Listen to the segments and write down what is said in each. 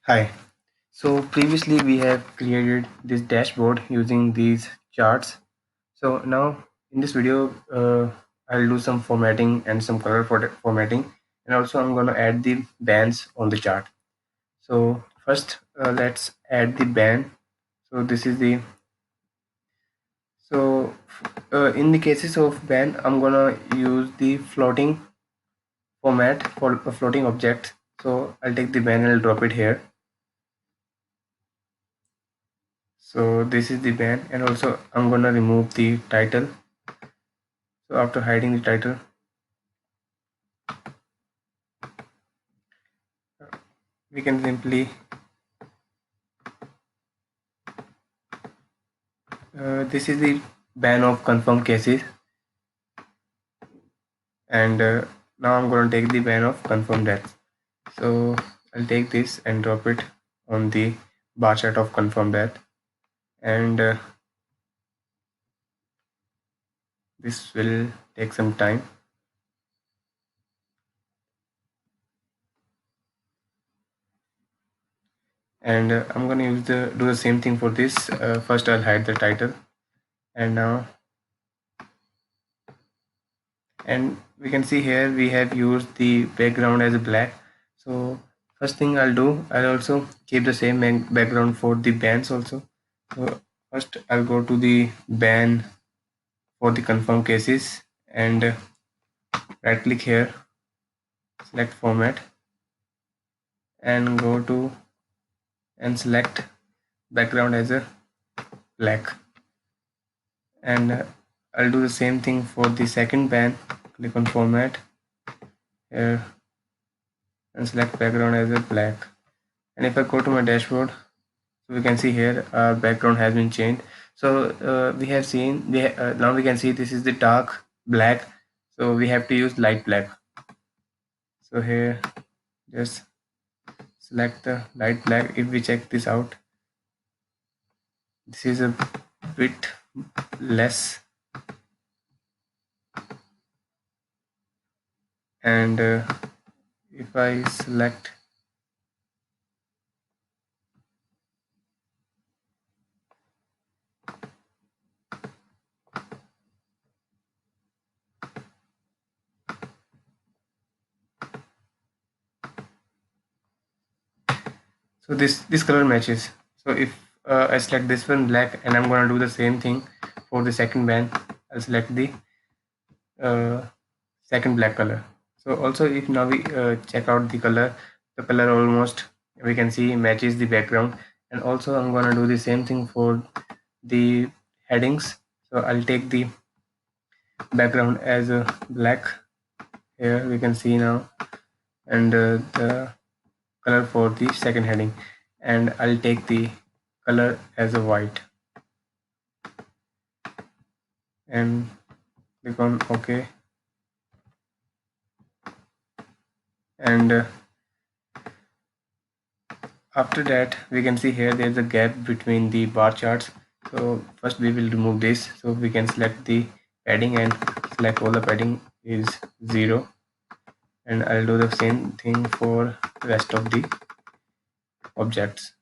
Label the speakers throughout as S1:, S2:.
S1: Hi. So previously we have created this dashboard using these charts. So now in this video, I'll do some formatting and some color formatting, and also I'm going to add the bands on the chart. So first, let's add the band. So this is the so in the cases of band, I'm gonna use the floating format for a floating object. So I'll take the band and I'll drop it here. So this is the band, and also I'm gonna remove the title. So after hiding the title, we can simply this is the ban of confirmed cases, and now I'm going to take the ban of confirmed deaths. So I'll take this and drop it on the bar chart of confirmed death, and this will take some time. And I'm going to do the same thing for this. First I'll hide the title, and now and we can see here we have used the background as a black. So first thing I'll also keep the same background for the bands also. So first I'll go to the band for the confirmed cases, and right click here, select format, and go to and select background as a black. And I'll do the same thing for the second band. Click on format here and select background as a black. And if I go to my dashboard, so we can see here our background has been changed. So we have seen now we can see this is the dark black, so we have to use light black. So here just select the light black. If we check this out, this is a bit less, and if I select, so this color matches. So if I select this one black, and I'm going to do the same thing for the second band, I'll select the uh, second black color. So also if now we check out the color almost we can see matches the background. And also I'm going to do the same thing for the headings. So I'll take the background as a black. Here we can see now, and the color for the second heading, and I'll take the color as a white and click on OK. And after that we can see here there's a gap between the bar charts. So first we will remove this. So we can select the padding and select all the padding is 0, and I'll do the same thing for rest of the objects.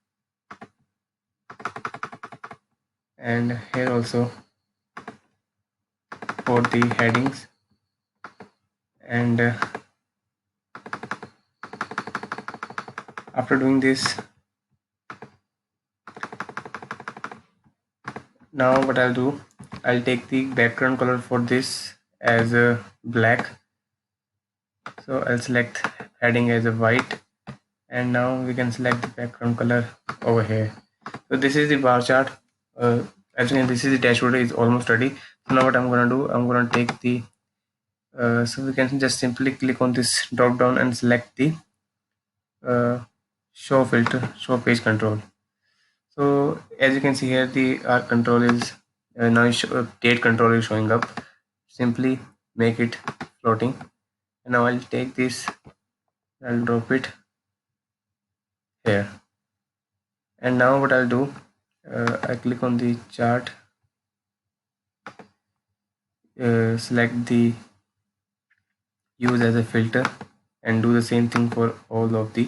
S1: And here also for the headings, and after doing this, now what I'll do, I'll take the background color for this as a black. So I'll select heading as a white, and now we can select the background color over here. So this is the bar chart. Actually this is the dashboard is almost ready. So now what I'm gonna do, I'm gonna take the so we can just simply click on this drop down and select the show filter, show page control. So as you can see here, the our control is now date control is showing up. Simply make it floating, and now I'll take this, I'll drop it here. And now what I'll do, I click on the chart, select the use as a filter, and do the same thing for all of the